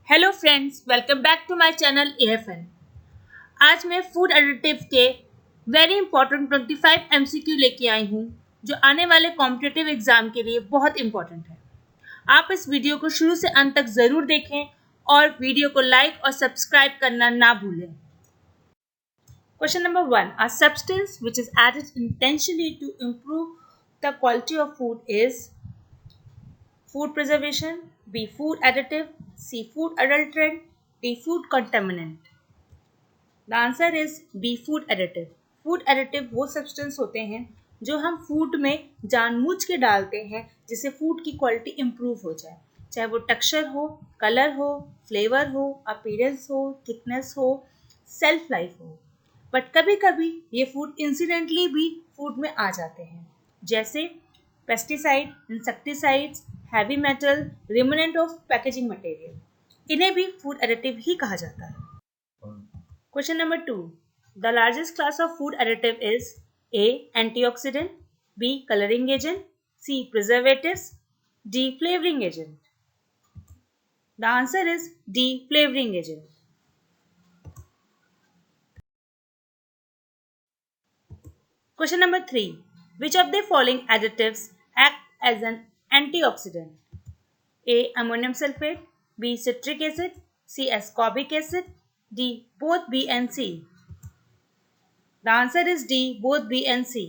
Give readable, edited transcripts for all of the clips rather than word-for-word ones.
Hello friends, welcome back to my channel AFN। आज मैं food additive के very important 25 MCQ लेके आई हूँ जो आने वाले कॉम्पिटिटिव एग्जाम के लिए बहुत इंपॉर्टेंट है। आप इस वीडियो को शुरू से अंत तक ज़रूर देखें और वीडियो को लाइक और सब्सक्राइब करना ना भूलें। Question number 1, a substance which is added intentionally to improve the quality of food is food preservation, B, food additive, C, food adulterant, D, food contaminant. The answer is B, food additive. Food additive वो substance होते हैं जो हम food में जानबूझ के डालते हैं जिससे फूड की क्वालिटी इम्प्रूव हो जाए, चाहे वो टेक्सचर हो, कलर हो, फ्लेवर हो, अपीयरेंस हो, थिकनेस हो, सेल्फ लाइफ हो। बट कभी कभी ये फूड इंसिडेंटली भी फूड में आ जाते हैं, जैसे pesticide, insecticides, heavy metal, remnant of packaging material, इन्हें भी फूड एडिटिव ही कहा जाता है। Question number 2. The largest class of food additive is A, antioxidant, B, coloring agent, C, preservatives, D, flavoring agent. The answer is D, flavoring agent. Question number 3. Which of the following additives act as an antioxidant? A, ammonium sulfate, B, citric acid, C, ascorbic acid, D, both B and C. The answer is D, both B and C.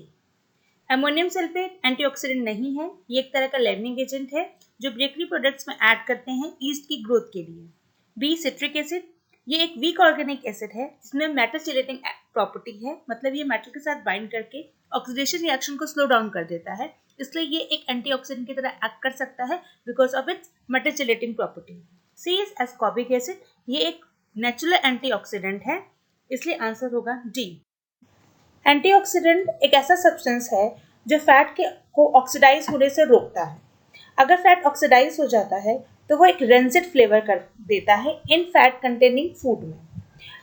Ammonium sulphate antioxidant नहीं है, ये एक तरह का लेवनिंग agent है जो bakery products में add करते हैं ईस्ट की ग्रोथ के लिए। बी, सिट्रिक एसिड, ये एक वीक ऑर्गेनिक एसिड है जिसमें मेटल चिलेटिंग प्रॉपर्टी है, मतलब ये मेटल के साथ बाइंड करके ऑक्सीडेशन रिएक्शन को स्लो डाउन कर देता है, इसलिए ये एक एंटीऑक्सीडेंट की तरह एक्ट कर सकता है because of its metal chelating property. C is ascorbic acid, ये एक नेचुरल एंटीऑक्सीडेंट है, इसलिए आंसर होगा डी। एंटीऑक्सीडेंट एक ऐसा सब्सटेंस है जो फैट को ऑक्सीडाइज होने से रोकता है। अगर फैट ऑक्सीडाइज हो जाता है तो वो एक रेंसिड फ्लेवर कर देता है इन फैट कंटेनिंग फूड में।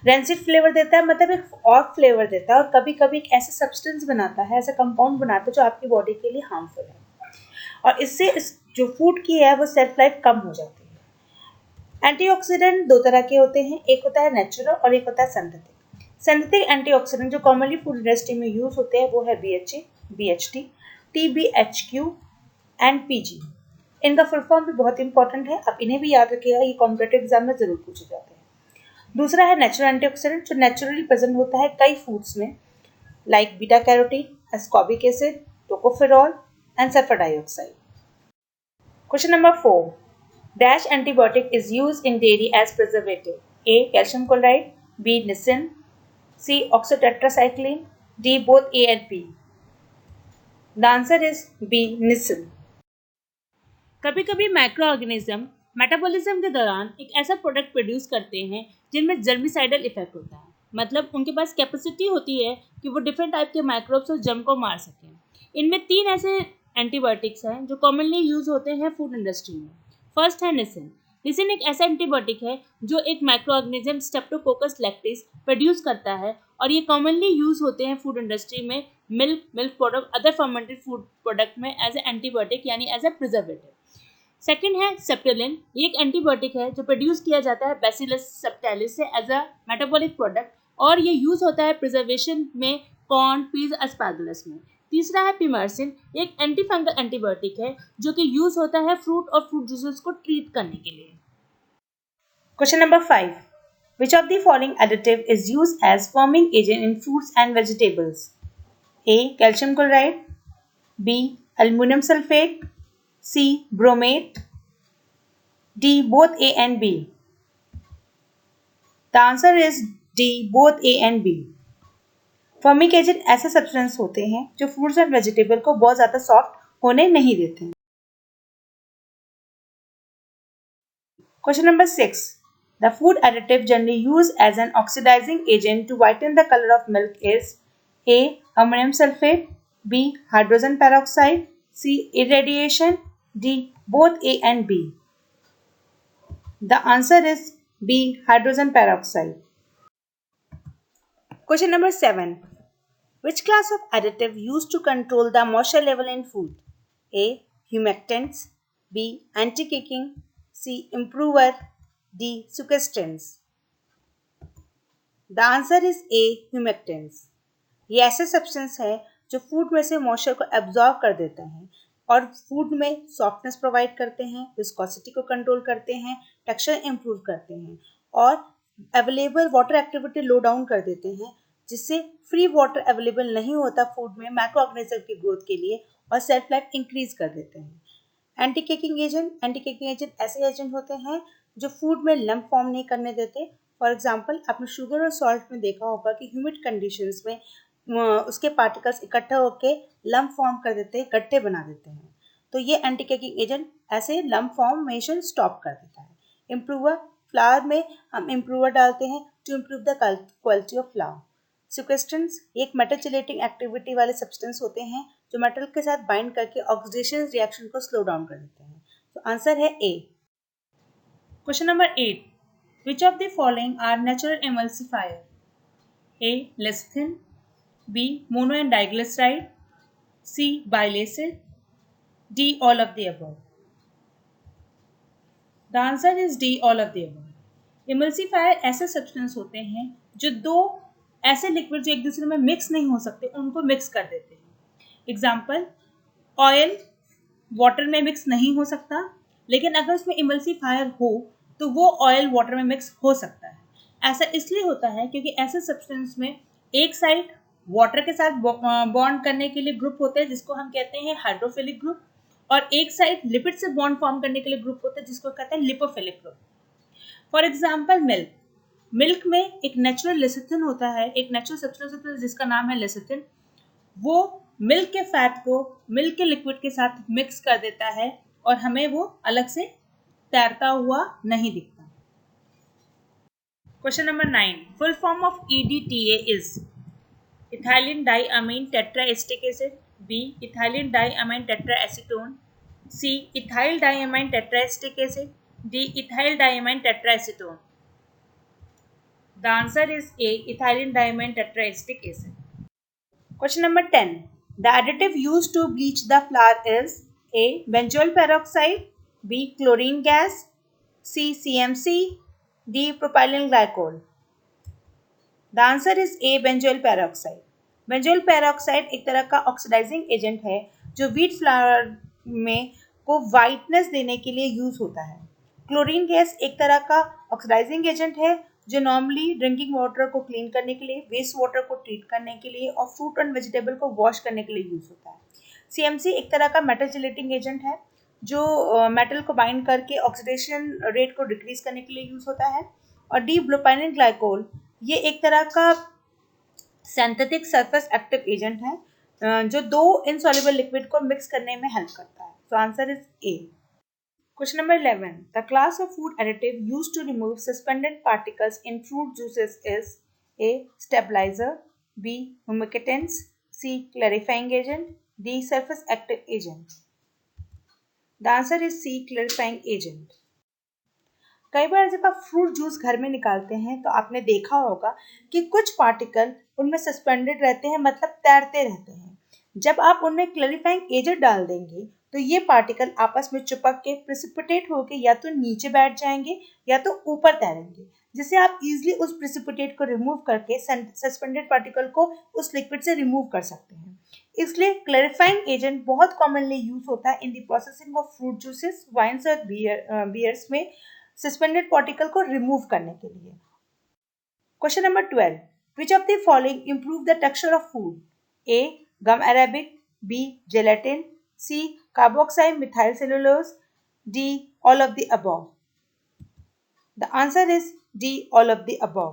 रेंसिड फ्लेवर देता है मतलब एक और फ्लेवर देता है और कभी कभी एक ऐसा सब्सटेंस बनाता है, ऐसा कंपाउंड बनाता है जो आपकी बॉडी के लिए हार्मफुल है, और इससे जो फूड की है वो सेल्फ लाइफ कम हो जाती है। एंटीऑक्सीडेंट दो तरह के होते हैं, एक होता है नेचुरल और एक होता है सिंथेटिक। सिंथेटिक एंटीऑक्सीडेंट जो कॉमनली फूड इंडस्ट्री में यूज होते हैं वो है BHA, BHT, TBHQ and PG। इनका फुल फॉर्म भी बहुत इंपॉर्टेंट है, आप इन्हें भी याद रखिएगा, ये कॉम्पिटिटिव एग्जाम में जरूर पूछे जाते हैं। दूसरा है नेचुरल एंटीऑक्सीडेंट जो नेचुरली प्रेजेंट होता है कई फूड्स में, like beta carotene, ascorbic acid, tocopherol and sulphur dioxide. Question number 4. Dash antibiotic is use in dairy as preservative? A, calcium chloride, B, nisin, C, oxytetracycline, D, both A and B. The answer is B, nisin. कभी कभी micro organism metabolism के दौरान एक ऐसा product produce करते हैं जिनमें germicidal effect होता है, मतलब उनके पास कैपेसिटी होती है कि वो डिफरेंट टाइप के माइक्रोब्स और जर्म को मार सकें। इनमें 3 ऐसे एंटीबायोटिक्स हैं जो कॉमनली यूज होते हैं फूड इंडस्ट्री में। फर्स्ट है निसिन। निसिन एक ऐसा एंटीबायोटिक है जो एक micro organism streptococcus lactis produce करता है और ये कॉमनली यूज होते हैं फूड इंडस्ट्री में milk product, other fermented food product में एज ए एंटीबायोटिक यानी एज ए प्रिजर्वेटिव। सेकेंड है सेप्टेलिन, ये एक एंटीबायोटिक है जो प्रोड्यूस किया जाता है बैसिलस सबटाइलिस से एज अ मेटाबॉलिक प्रोडक्ट और ये यूज होता है प्रिजर्वेशन में कॉर्न, पीज, एस्पार्गुलस में। तीसरा है पिमर्सिन, एक एंटी फंगल एंटीबायोटिक है जो कि यूज होता है फ्रूट और फ्रूट जूसेस को ट्रीट करने के लिए। Question number 5. Which of the following additive is used as forming agent in fruits and vegetables? A, calcium chloride, B, aluminum sulfate, C, bromate, D, both A and B. The answer is D, both A and B. Formic agent ऐसे substance होते हैं जो fruits and vegetable को बहुत ज़्यादा soft होने नहीं देते हैं। Question number 6. The food additive generally used as an oxidizing agent to whiten the color of milk is A, ammonium sulfate, B, hydrogen peroxide, C, irradiation, D, both A and B. The answer is B, hydrogen peroxide. Question number 7. Which class of additive used to control the moisture level in food? A, humectants, B, anti-caking, C, improver, D. Sequestrants. The answer is A. Humectants. ये ऐसे substance है जो food में से moisture को absorb कर देते हैं और फूड में सॉफ्टनेस प्रोवाइड करते हैं, विस्कोसिटी को कंट्रोल करते हैं, टेक्सचर इंप्रूव करते हैं और अवेलेबल वाटर एक्टिविटी लो डाउन कर देते हैं, जिससे फ्री वाटर अवेलेबल नहीं होता फूड में माइक्रो ऑर्गेनिज्म की ग्रोथ के लिए और सेल्फ लाइफ इंक्रीज कर देते हैं। एंटी केकिंग एजेंट ऐसे एजेंट होते हैं जो फूड में लम्प फॉर्म नहीं करने देते। फॉर एग्जाम्पल आपने शुगर और सॉल्ट में देखा होगा कि ह्यूमिड कंडीशंस में उसके पार्टिकल्स इकट्ठा होकर लम्प फॉर्म कर देते हैं, गट्टे बना देते हैं। तो ये एंटी केकिंग एजेंट ऐसे लम्प फॉर्मेशन स्टॉप कर देता है। इम्प्रूवर, फ्लावर में हम इम्प्रूवर डालते हैं to improve the quality of flour. Sequestrants एक मेटल चिलेटिंग एक्टिविटी वाले सब्सटेंस होते हैं जो मेटल के साथ बाइंड करके ऑक्सीडेशन रिएक्शन को स्लो डाउन कर देते हैं। तो आंसर है A. Question number 8, which of the following are natural emulsifier? A. Lecithin, B. Mono and diglyceride, C. Bile acid, D. All of the above. The answer is D. All of the above. Emulsifier ऐसे substance होते हैं जो दो ऐसे liquid जो एक दूसरे में मिक्स नहीं हो सकते उनको मिक्स कर देते हैं। एग्जाम्पल, ऑयल वाटर में मिक्स नहीं हो सकता, लेकिन अगर उसमें इमल्सिफायर हो तो वो ऑयल वाटर में मिक्स हो सकता है। ऐसा इसलिए होता है क्योंकि ऐसे सब्सटेंस में एक साइड वाटर के साथ बॉन्ड करने के लिए ग्रुप होते हैं जिसको हम कहते हैं हाइड्रोफिलिक ग्रुप, और एक साइड लिपिड से बॉन्ड फॉर्म करने के लिए ग्रुप होता है जिसको कहते हैं lipophilic group. For example, milk में एक नेचुरल लेसिथिन होता है, एक नेचुरल सब्सटेंस होता है जिसका नाम है लेसिथिन। वो मिल्क के फैट को मिल्क के लिक्विड के साथ मिक्स कर देता है और हमें वो अलग से तैरता हुआ नहीं दिखता। Question number 9, full form of EDTA is ethylene diamine tetraacetic acid, B. Ethylene diamine tetraacetone, C. Ethyl diamine tetraacetic acid, D. Ethyl diamine tetraacetone. The answer is A. Ethylene diamine tetraestic acid. Question number 10. The additive used to bleach the flour is A. Benzoyl peroxide, B. Chlorine gas, C. CMC, D. Propylene glycol. The answer is A. Benzoyl peroxide. Benzoyl peroxide एक तरह का oxidising agent है जो wheat flour में को whiteness देने के लिए यूज होता है। क्लोरीन गैस एक तरह का ऑक्सीडाइजिंग एजेंट है जो नॉर्मली ड्रिंकिंग वाटर को क्लीन करने के लिए, वेस्ट वाटर को ट्रीट करने के लिए और फ्रूट एंड वेजिटेबल को वॉश करने के लिए यूज होता है। CMC एक तरह का मेटल चिलेटिंग एजेंट है जो मेटल को बाइंड करके ऑक्सीडेशन रेट को डिक्रीज करने के लिए यूज होता है। और डी प्रोपाइलिन ग्लाइकोल ये एक तरह का सिंथेटिक सरफेस एक्टिव एजेंट है जो दो इनसॉल्युबल लिक्विड को मिक्स करने में हेल्प करता है। So answer is a. Question number 11. The class of food additive used to remove suspended particles in fruit juices is A. Stabilizer, B. Humectants, C. Clarifying agent, D. Surface active agent. The answer is C. Clarifying agent. कई बार जब आप fruit juice घर में निकालते हैं तो आपने देखा होगा कि कुछ पार्टिकल उनमें सस्पेंडेड रहते हैं, मतलब तैरते रहते हैं। जब आप उनमें क्लैरिफाइंग एजेंट डाल देंगे तो ये पार्टिकल आपस में चिपक के प्रेसिपिटेट होके या तो नीचे बैठ जाएंगे या तो ऊपर तैरेंगे, जिससे आप इजीली उस प्रेसिपिटेट को रिमूव करके सस्पेंडेड पार्टिकल को उस लिक्विड से रिमूव कर सकते हैं। इसलिए क्लैरिफाइंग एजेंट बहुत कॉमनली यूज होता है in the processing of fruit juices, wines और बियर्स में सस्पेंडेड पार्टिकल को रिमूव करने के लिए। Question number 12. Which of the following improve the texture of food? A. Gum arabic, B. Gelatin, C. carboxyl methyl cellulose, D. all of the above. The answer is D. all of the above.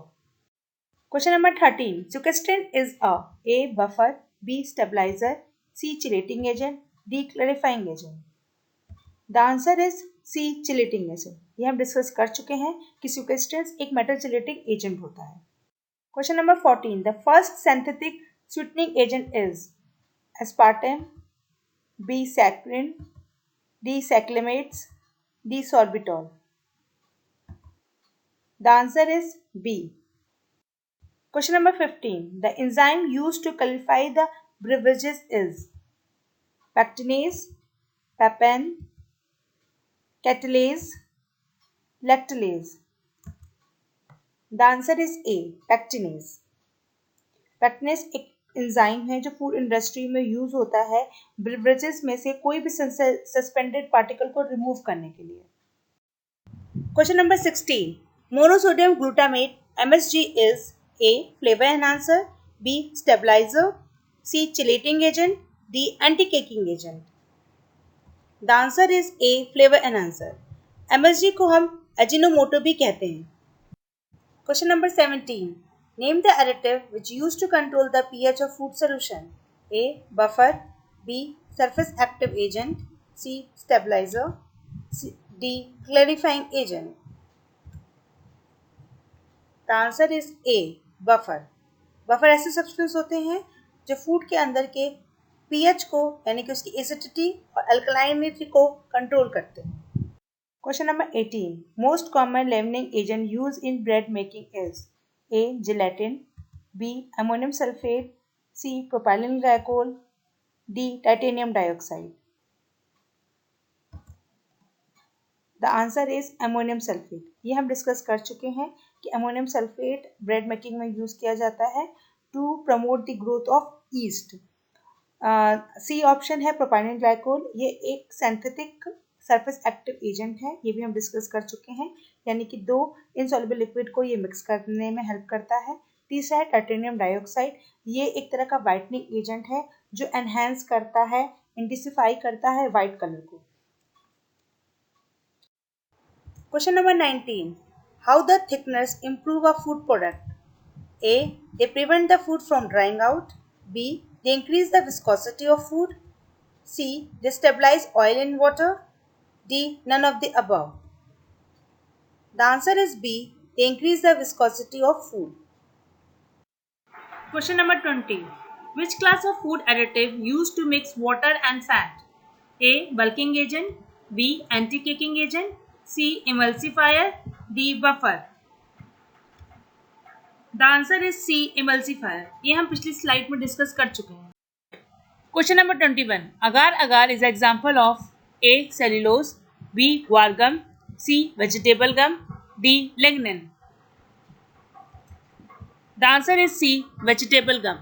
Question number 13. Sequestrant is A. buffer, B. stabilizer, C. chelating agent, D. clarifying agent. The answer is C. chelating agent. ये हम discuss कर चुके हैं कि sequestrant एक metal chelating agent होता है। Question number 14. The first synthetic sweetening agent is aspartame, B. saccharin, D. saccharamates, D. sorbitol. The answer is B. Question number 15. The enzyme used to qualify the beverages is pectinase, papain, catalase, lactulase. The answer is a, pectinase. Pectinase एक enzyme है जो food industry में use होता है beverages में से कोई भी सस्पेंडेड पार्टिकल को रिमूव करने के लिए। Question number 16, monosodium glutamate MSG is A, flavor enhancer, B, stabilizer, C, chelating agent, D, anti-caking agent. The answer is A, flavor enhancer. MSG को हम अजिनोमोटो भी कहते हैं। Question number 17, name the additive which used to control the pH of food solution. A, buffer, B, surface active agent, C, stabilizer, D, clarifying agent. The answer is A, buffer. Buffer ऐसे substance होते हैं जो food के अंदर के pH को यानी कि उसकी एसिडिटी और अल्कलाइनिटी को कंट्रोल करते हैं। Question number 18, most common leavening agent use in bread making is A, gelatin, B, ammonium sulphate, C, propylene glycol, D, titanium dioxide. The answer is ammonium sulphate. ये हम डिस्कस कर चुके हैं कि अमोनियम सल्फेट ब्रेड मेकिंग में use किया जाता है to promote the growth of yeast. C option है प्रोपाइलिन ग्लाइकोल, ये एक सिंथेटिक सरफेस एक्टिव एजेंट है, ये भी हम डिस्कस कर चुके हैं, यानी कि दो इनसॉल्युबल लिक्विड को ये मिक्स करने में हेल्प करता है। तीसरा है टाइटेनियम डाइऑक्साइड, ये एक तरह का वाइटनिंग एजेंट है जो एनहेंस करता है, इंटेंसिफाई करता है वाइट कलर को। Question number 19. How the thickeners improve a food product? A, they prevent the food from drying out. B, they increase the viscosity of food. C, they stabilize oil in water. D, none of the above. The answer is B, they increase the viscosity of food. Question number 20. Which class of food additive used to mix water and fat? A, bulking agent. B, anti-caking agent. C, emulsifier, D, buffer. The answer is C, emulsifier. ये हम पिछली slide में discuss कर चुके हैं। Question number 21, agar agar is example of A, cellulose, B, guar gum, C, vegetable gum, D, lignin. The answer is C, vegetable gum.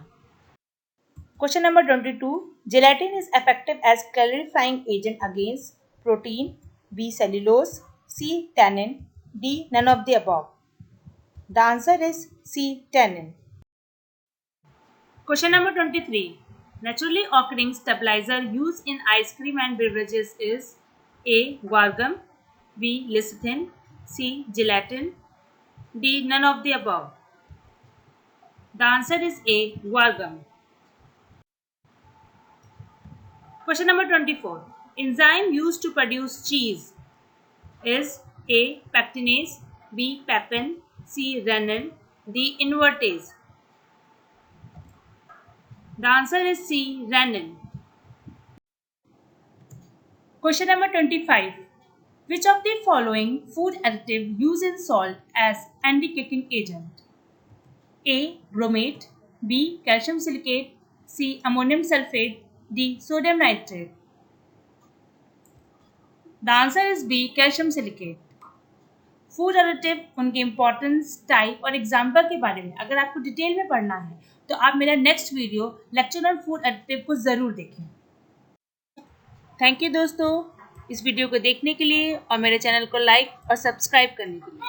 Question number 22, gelatin is effective as clarifying agent against protein, B, cellulose, C, tannin, D, none of the above. The answer is C, tannin. Question number 23. Naturally occurring stabilizer used in ice cream and beverages is A, guar gum, B, lecithin, C, gelatin, D, none of the above. The answer is A, guar gum. Question number 24. Enzyme used to produce cheese is A, pectinase, B, pepin, C, rennin, D, invertase. The answer is C, rennin. Question number 25. Which of the following food additive use in salt as anti-caking agent? A, bromate, B, calcium silicate, C, ammonium sulfate, D, sodium nitrate. The answer is B, calcium silicate. Food additive, उनके importance, type और example के बारे में अगर आपको detail में पढ़ना है तो आप मेरा next video lecture on food additive को ज़रूर देखें। थैंक यू दोस्तों इस वीडियो को देखने के लिए और मेरे चैनल को लाइक और सब्सक्राइब करने के लिए।